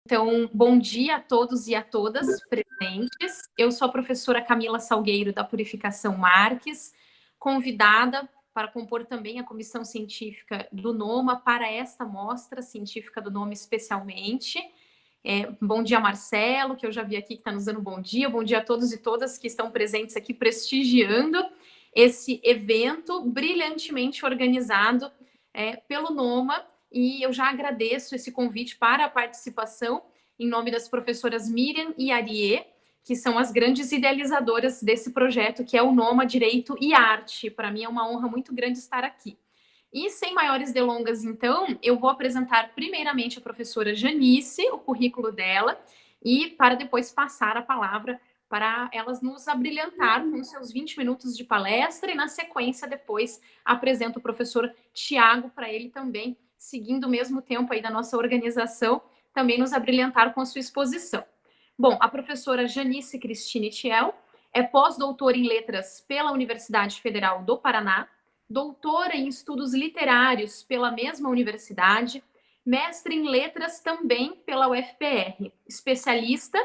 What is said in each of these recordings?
Então, bom dia a todos e a todas presentes. Eu sou a professora Camila Salgueiro, da Purificação Marques, convidada para compor também a comissão científica do NOMA para esta mostra científica do NOMA especialmente. Bom dia, Marcelo, que eu já vi aqui que está nos dando bom dia. Bom dia a todos e todas que estão presentes aqui prestigiando esse evento brilhantemente organizado pelo NOMA. E eu já agradeço esse convite para a participação em nome das professoras Miriam e Ariê, que são as grandes idealizadoras desse projeto, que é o NOMA Direito e Arte. Para mim é uma honra muito grande estar aqui. E sem maiores delongas, então, eu vou apresentar primeiramente a professora Janice, o currículo dela, e para depois passar a palavra para elas nos abrilhantar com seus 20 minutos de palestra, e na sequência depois apresento o professor Tiago para ele também, seguindo o mesmo tempo aí da nossa organização, também nos abrilhantar com a sua exposição. Bom, a professora Janice Cristine Thiel é pós-doutora em letras pela Universidade Federal do Paraná, doutora em estudos literários pela mesma universidade, mestre em letras também pela UFPR, especialista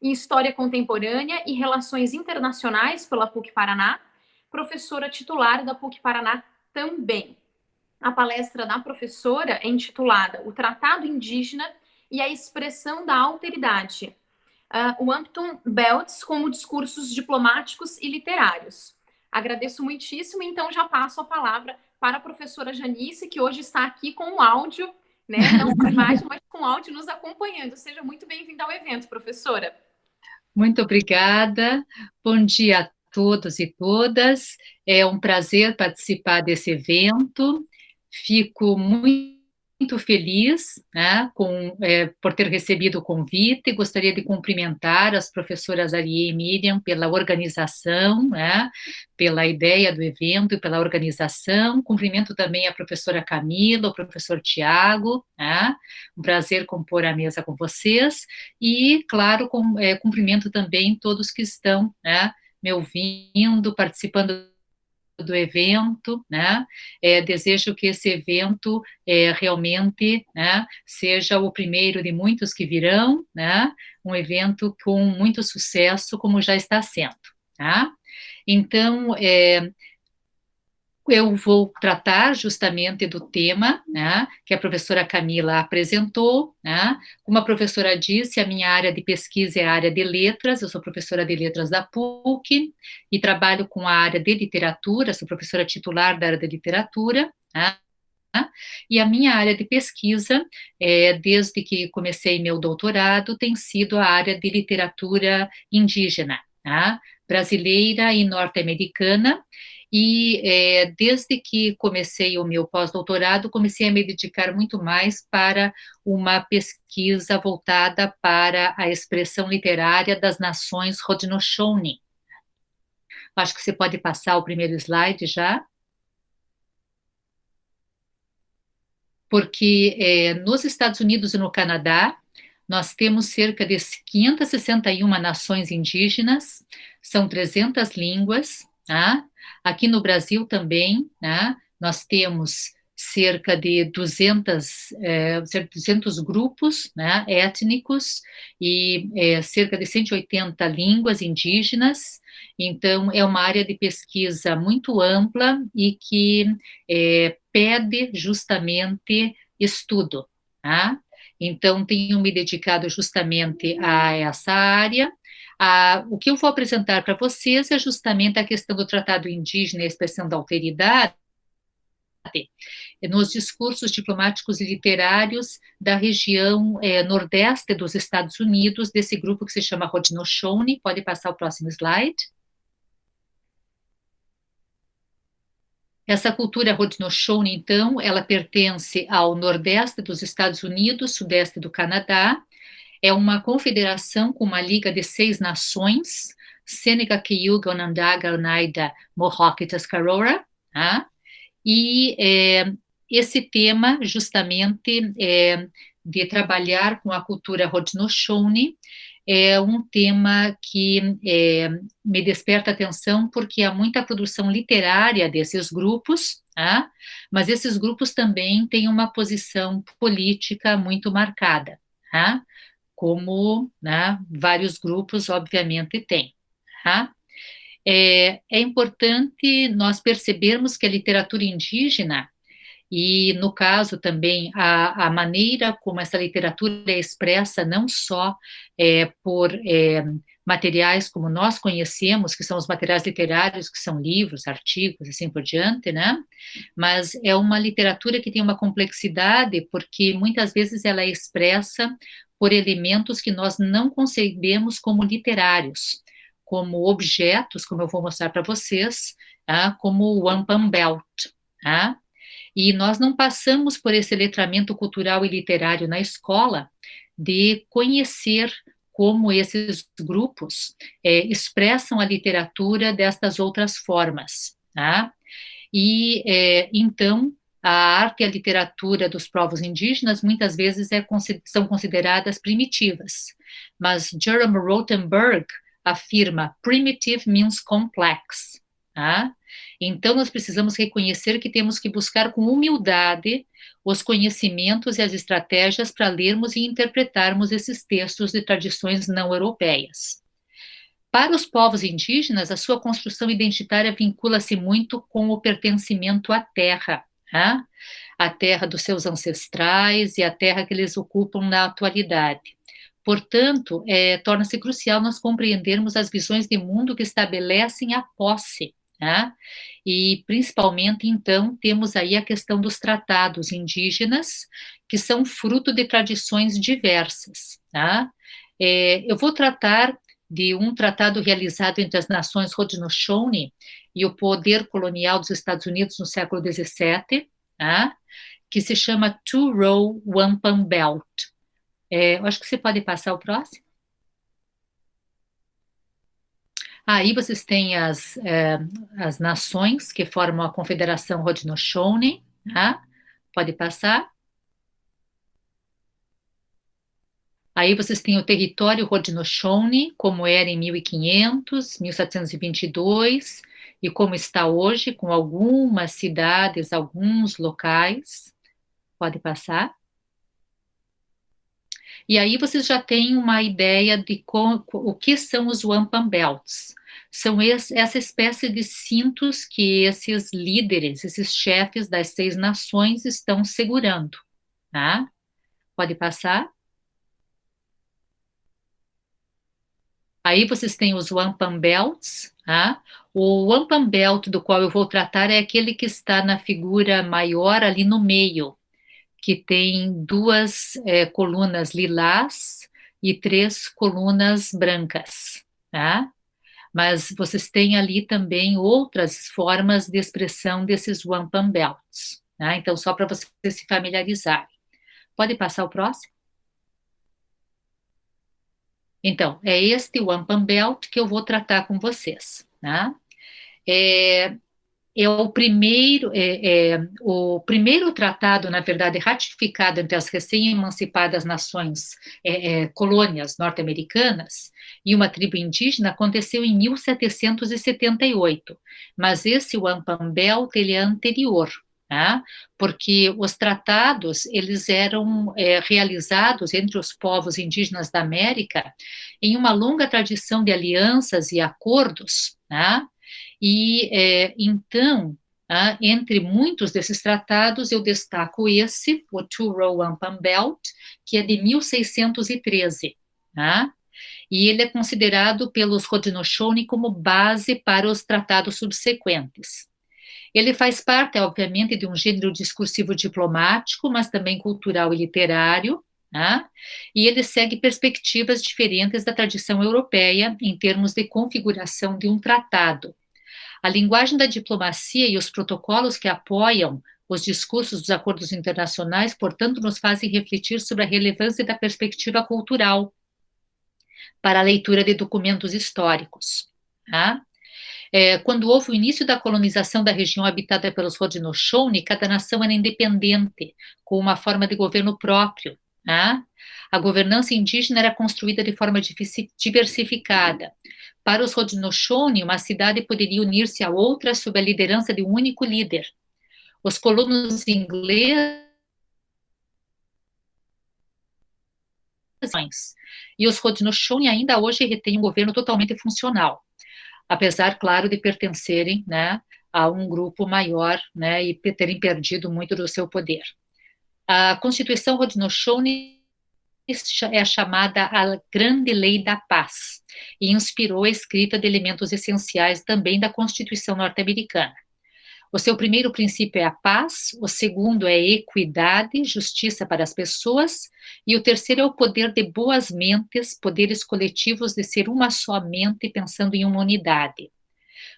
em história contemporânea e relações internacionais pela PUC Paraná, professora titular da PUC Paraná também. A palestra da professora é intitulada O Tratado Indígena e a Expressão da Alteridade, o Hampton Belts como discursos diplomáticos e literários. Agradeço muitíssimo, então já passo a palavra para a professora Janice, que hoje está aqui com o áudio, né? Não com imagem, mas com áudio nos acompanhando. Seja muito bem-vinda ao evento, professora. Muito obrigada. Bom dia a todos e todas. É um prazer participar desse evento. Fico muito feliz, né, por ter recebido o convite. Gostaria de cumprimentar as professoras Ariê e Miriam pela organização, né, pela ideia do evento e pela organização. Cumprimento também a professora Camila, o professor Tiago, né, um prazer compor a mesa com vocês. E, claro, cumprimento também todos que estão, né, me ouvindo, participando do evento, né? Desejo que esse evento realmente, né, seja o primeiro de muitos que virão, né? Um evento com muito sucesso, como já está sendo, tá? Então, eu vou tratar justamente do tema, né, que a professora Camila apresentou, né? Como a professora disse, a minha área de pesquisa é a área de letras, eu sou professora de letras da PUC e trabalho com a área de literatura, sou professora titular da área de literatura, né? E a minha área de pesquisa, desde que comecei meu doutorado, tem sido a área de literatura indígena, tá? Brasileira e norte-americana. E desde que comecei o meu pós-doutorado, comecei a me dedicar muito mais para uma pesquisa voltada para a expressão literária das nações Haudenosaunee. Acho que você pode passar o primeiro slide já. Porque nos Estados Unidos e no Canadá, nós temos cerca de 561 nações indígenas, são 300 línguas, tá? Aqui no Brasil também, né, nós temos cerca de 200 grupos, né, étnicos e cerca de 180 línguas indígenas. Então, é uma área de pesquisa muito ampla e que pede justamente estudo, tá? Então, tenho me dedicado justamente a essa área. O que eu vou apresentar para vocês é justamente a questão do Tratado Indígena e a Expressão da Alteridade nos discursos diplomáticos e literários da região nordeste dos Estados Unidos, desse grupo que se chama Haudenosaunee. Pode passar o próximo slide. Essa cultura Haudenosaunee, então, ela pertence ao nordeste dos Estados Unidos, sudeste do Canadá. É uma confederação com uma liga de 6 nações, Seneca, Cayuga, Onondaga, Oneida, Mohawk e Tuscarora, tá? E esse tema, justamente, de trabalhar com a cultura Haudenosaunee, é um tema que me desperta atenção porque há muita produção literária desses grupos, tá? Mas esses grupos também têm uma posição política muito marcada, tá? como, né, vários grupos, obviamente, têm. Tá? É importante nós percebermos que a literatura indígena, e, no caso também, a maneira como essa literatura é expressa, não só por materiais como nós conhecemos, que são os materiais literários, que são livros, artigos, assim por diante, né? Mas é uma literatura que tem uma complexidade, porque muitas vezes ela é expressa por elementos que nós não concebemos como literários, como objetos, como eu vou mostrar para vocês, como o Wampum Belt, tá? E nós não passamos por esse letramento cultural e literário na escola de conhecer como esses grupos expressam a literatura destas outras formas, tá? E, então, a arte e a literatura dos povos indígenas muitas vezes são consideradas primitivas, mas Jerome Rothenberg afirma primitive means complex, tá? Então, nós precisamos reconhecer que temos que buscar com humildade os conhecimentos e as estratégias para lermos e interpretarmos esses textos de tradições não europeias. Para os povos indígenas, a sua construção identitária vincula-se muito com o pertencimento à terra, tá? A terra dos seus ancestrais e a terra que eles ocupam na atualidade. Portanto, torna-se crucial nós compreendermos as visões de mundo que estabelecem a posse, tá? E, principalmente, então, temos aí a questão dos tratados indígenas, que são fruto de tradições diversas, tá? Eu vou tratar de um tratado realizado entre as nações Haudenosaunee e o poder colonial dos Estados Unidos no século XVII, tá? Que se chama Two-Row Wampum Belt. Eu acho que você pode passar o próximo. Aí vocês têm as nações que formam a Confederação Haudenosaunee, tá? Pode passar. Aí vocês têm o território Haudenosaunee, como era em 1500, 1722, e como está hoje, com algumas cidades, alguns locais. Pode passar. E aí vocês já têm uma ideia de o que são os Wampum Belts. São essa espécie de cintos que esses líderes, esses chefes das 6 nações estão segurando, tá? Pode passar. Aí vocês têm os Wampum Belts, tá? O Wampum Belt do qual eu vou tratar é aquele que está na figura maior ali no meio, que tem 2 colunas lilás e 3 colunas brancas, tá? Mas vocês têm ali também outras formas de expressão desses Wampum Belts, tá? Então, só para vocês se familiarizarem. Pode passar o próximo? Então, é este Wampum Belt que eu vou tratar com vocês, tá? O primeiro tratado, na verdade, ratificado entre as recém-emancipadas nações, colônias norte-americanas e uma tribo indígena aconteceu em 1778, mas esse Wampum Belt ele é anterior, tá? Porque os tratados eles eram realizados entre os povos indígenas da América em uma longa tradição de alianças e acordos, tá? E, então, entre muitos desses tratados, eu destaco esse, o Two-Row Wampum Belt, que é de 1613, tá? E ele é considerado pelos Haudenosaunee como base para os tratados subsequentes. Ele faz parte, obviamente, de um gênero discursivo diplomático, mas também cultural e literário, tá? E ele segue perspectivas diferentes da tradição europeia em termos de configuração de um tratado. A linguagem da diplomacia e os protocolos que apoiam os discursos dos acordos internacionais, portanto, nos fazem refletir sobre a relevância da perspectiva cultural para a leitura de documentos históricos, tá? Quando houve o início da colonização da região habitada pelos Haudenosaunee, cada nação era independente, com uma forma de governo próprio, tá? A governança indígena era construída de forma diversificada. Para os Haudenosaunee, uma cidade poderia unir-se a outra sob a liderança de um único líder. Os colonos ingleses E os Haudenosaunee ainda hoje retêm um governo totalmente funcional, apesar, claro, de pertencerem, né, a um grupo maior, né, e terem perdido muito do seu poder. A Constituição Haudenosaunee é a chamada a Grande Lei da Paz e inspirou a escrita de elementos essenciais também da Constituição norte-americana. O seu primeiro princípio é a paz, o segundo é a equidade, justiça para as pessoas, e o terceiro é o poder de boas mentes, poderes coletivos de ser uma só mente pensando em uma unidade.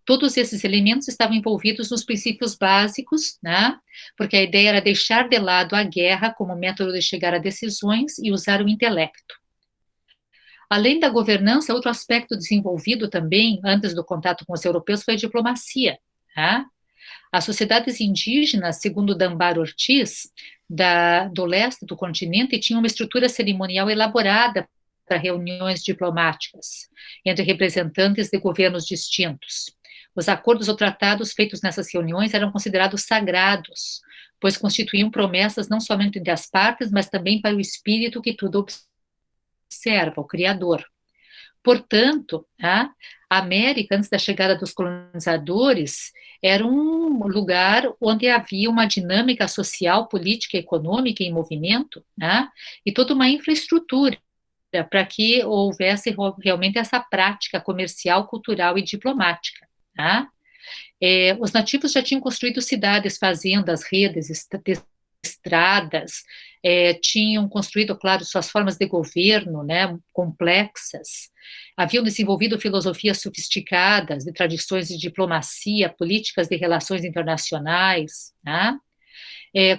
Todos esses elementos estavam envolvidos nos princípios básicos, né? Porque a ideia era deixar de lado a guerra como método de chegar a decisões e usar o intelecto. Além da governança, outro aspecto desenvolvido também, antes do contato com os europeus, foi a diplomacia. Né? As sociedades indígenas, segundo Dunbar Ortiz, do leste do continente, tinham uma estrutura cerimonial elaborada para reuniões diplomáticas entre representantes de governos distintos. Os acordos ou tratados feitos nessas reuniões eram considerados sagrados, pois constituíam promessas não somente entre as partes, mas também para o espírito que tudo observa, o Criador. Portanto, a América, antes da chegada dos colonizadores, era um lugar onde havia uma dinâmica social, política, econômica em movimento, né? E toda uma infraestrutura para que houvesse realmente essa prática comercial, cultural e diplomática. Tá? Os nativos já tinham construído cidades, fazendas, redes, estradas, tinham construído, claro, suas formas de governo, né, complexas, haviam desenvolvido filosofias sofisticadas de tradições de diplomacia, políticas de relações internacionais, né?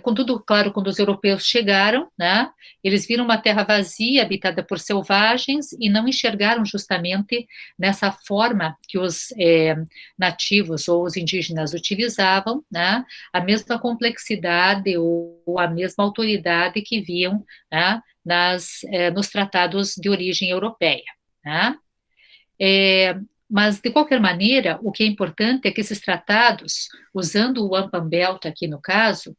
Contudo, claro, quando os europeus chegaram, né, eles viram uma terra vazia, habitada por selvagens, e não enxergaram justamente nessa forma que os nativos ou os indígenas utilizavam, né, a mesma complexidade ou a mesma autoridade que viam, né, nos tratados de origem europeia. Né. Mas, de qualquer maneira, o que é importante é que esses tratados, usando o Wampum Belt aqui no caso,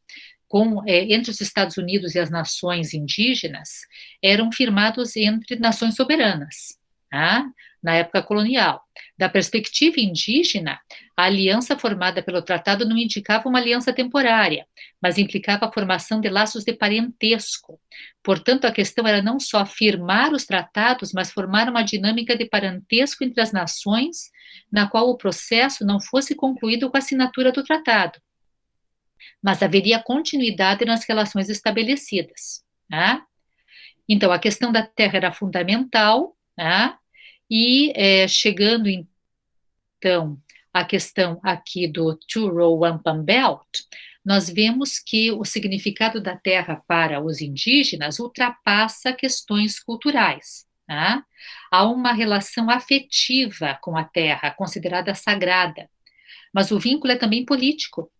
entre os Estados Unidos e as nações indígenas, eram firmados entre nações soberanas, tá? Na época colonial. Da perspectiva indígena, a aliança formada pelo tratado não indicava uma aliança temporária, mas implicava a formação de laços de parentesco. Portanto, a questão era não só firmar os tratados, mas formar uma dinâmica de parentesco entre as nações, na qual o processo não fosse concluído com a assinatura do tratado, mas haveria continuidade nas relações estabelecidas. Né? Então, a questão da terra era fundamental, né? E chegando, então, à questão aqui do Two-Row Wampum Belt, nós vemos que o significado da terra para os indígenas ultrapassa questões culturais. Né? Há uma relação afetiva com a terra, considerada sagrada, mas o vínculo é também político,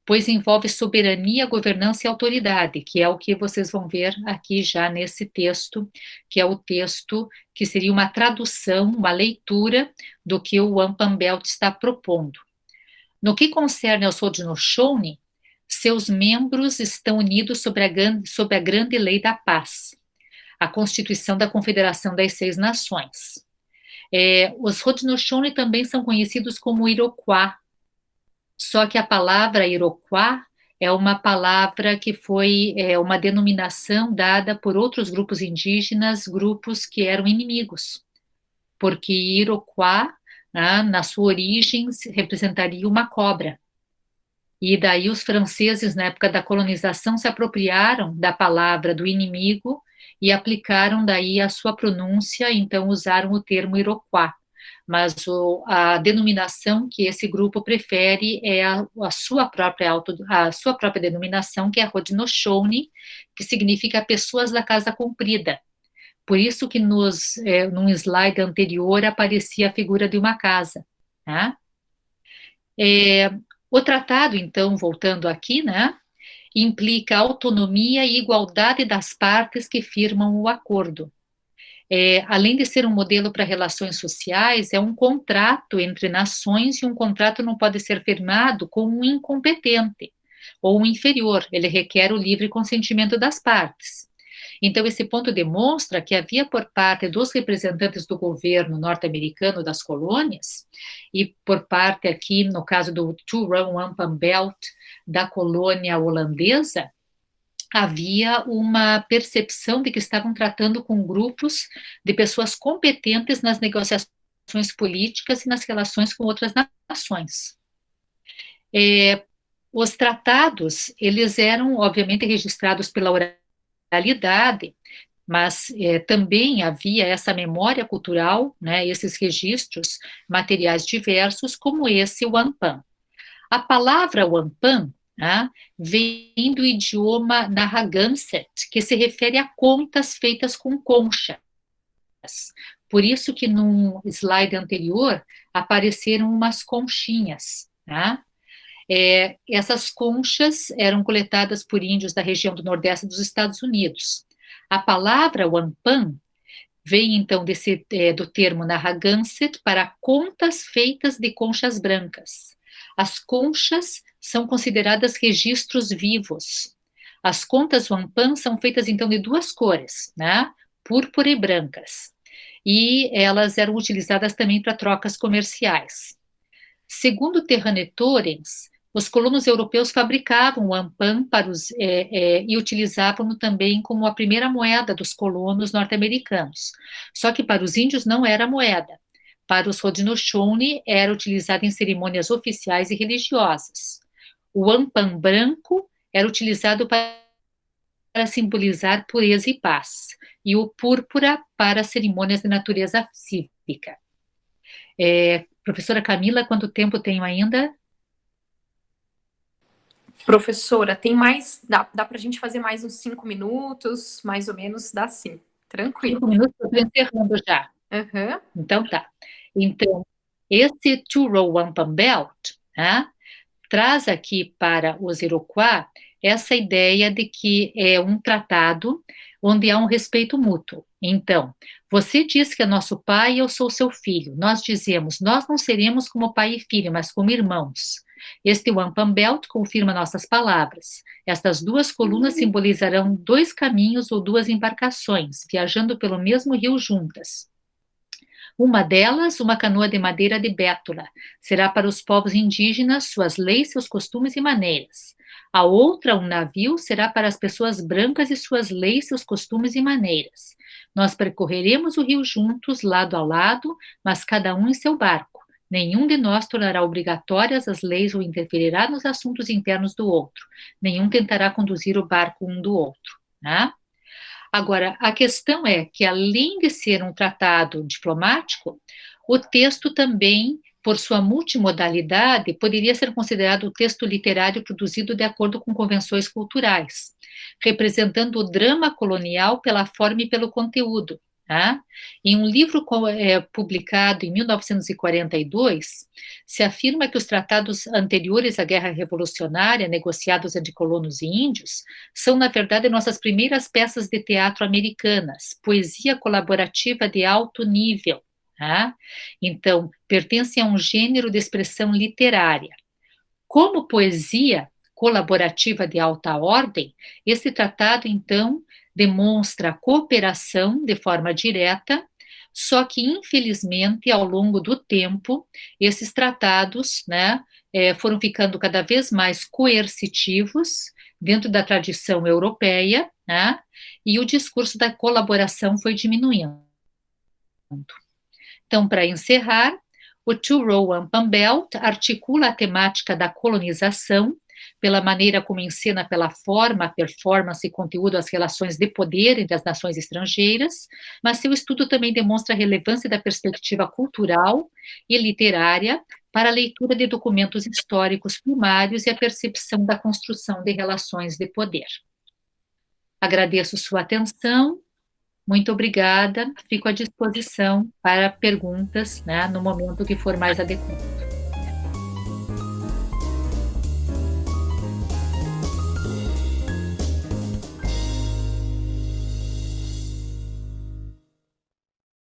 pois envolve soberania, governança e autoridade, que é o que vocês vão ver aqui já nesse texto, que é o texto que seria uma tradução, uma leitura do que o Wampum Belt está propondo. No que concerne aos Haudenosaunee, seus membros estão unidos sob a Grande Lei da Paz, a Constituição da Confederação das Seis Nações. Os Haudenosaunee também são conhecidos como Iroquois, só que a palavra Iroquois é uma palavra que foi uma denominação dada por outros grupos indígenas, grupos que eram inimigos, porque Iroquois, né, na sua origem, representaria uma cobra. E daí os franceses, na época da colonização, se apropriaram da palavra do inimigo e aplicaram daí a sua pronúncia, então usaram o termo Iroquois. Mas a denominação que esse grupo prefere é a sua própria denominação, que é Haudenosaunee, que significa pessoas da casa comprida. Por isso que num slide anterior aparecia a figura de uma casa. Né? O tratado, então, voltando aqui, né, implica autonomia e igualdade das partes que firmam o acordo. Além de ser um modelo para relações sociais, é um contrato entre nações, e um contrato não pode ser firmado com um incompetente ou um inferior, ele requer o livre consentimento das partes. Então, esse ponto demonstra que havia por parte dos representantes do governo norte-americano das colônias, e por parte aqui, no caso do Two-Row Wampum Belt, da colônia holandesa, havia uma percepção de que estavam tratando com grupos de pessoas competentes nas negociações políticas e nas relações com outras nações. Os tratados, eles eram, obviamente, registrados pela oralidade, mas também havia essa memória cultural, né, esses registros materiais diversos, como esse wampum. A palavra wampum, né, vem do idioma Narragansett, que se refere a contas feitas com conchas. Por isso que num slide anterior apareceram umas conchinhas, né? Essas conchas eram coletadas por índios da região do Nordeste dos Estados Unidos. A palavra wampum vem, então, do termo Narragansett para contas feitas de conchas brancas. As conchas são consideradas registros vivos. As contas wampum são feitas, então, de duas cores, né? Púrpura e brancas. E elas eram utilizadas também para trocas comerciais. Segundo Terrane Torrens, os colonos europeus fabricavam o wampum e utilizavam-no também como a primeira moeda dos colonos norte-americanos. Só que para os índios não era moeda. Para os Haudenosaunee era utilizado em cerimônias oficiais e religiosas. O wampum branco era utilizado para simbolizar pureza e paz, e o púrpura para cerimônias de natureza cívica. Professora Camila, quanto tempo tenho ainda? Professora, tem mais, dá para a gente fazer mais uns 5 minutos, mais ou menos, dá sim, tranquilo. 5 minutos, eu estou encerrando já. Uhum. Então tá. Então, esse Two-Row Wampum Belt, né, traz aqui para os Iroquois essa ideia de que é um tratado onde há um respeito mútuo. Então, você diz que é nosso pai e eu sou seu filho. Nós dizemos, nós não seremos como pai e filho, mas como irmãos. Este Wampum Belt confirma nossas palavras. Estas duas colunas simbolizarão dois caminhos ou duas embarcações, viajando pelo mesmo rio juntas. Uma delas, uma canoa de madeira de bétula, será para os povos indígenas suas leis, seus costumes e maneiras. A outra, um navio, será para as pessoas brancas e suas leis, seus costumes e maneiras. Nós percorreremos o rio juntos, lado a lado, mas cada um em seu barco. Nenhum de nós tornará obrigatórias as leis ou interferirá nos assuntos internos do outro. Nenhum tentará conduzir o barco um do outro, né? Agora, a questão é que, além de ser um tratado diplomático, o texto também, por sua multimodalidade, poderia ser considerado o texto literário produzido de acordo com convenções culturais, representando o drama colonial pela forma e pelo conteúdo. Tá? Em um livro publicado em 1942, se afirma que os tratados anteriores à Guerra Revolucionária, negociados entre colonos e índios, são, na verdade, nossas primeiras peças de teatro americanas, poesia colaborativa de alto nível. Tá? Então, pertencem a um gênero de expressão literária. Como poesia colaborativa de alta ordem, esse tratado, então, demonstra cooperação de forma direta, só que, infelizmente, ao longo do tempo, esses tratados, né, foram ficando cada vez mais coercitivos dentro da tradição europeia, né, e o discurso da colaboração foi diminuindo. Então, para encerrar, o Two-Row Wampum Belt articula a temática da colonização pela maneira como ensina pela forma, performance e conteúdo as relações de poder entre as nações estrangeiras, mas seu estudo também demonstra a relevância da perspectiva cultural e literária para a leitura de documentos históricos primários e a percepção da construção de relações de poder. Agradeço sua atenção, muito obrigada, fico à disposição para perguntas, né, no momento que for mais adequado.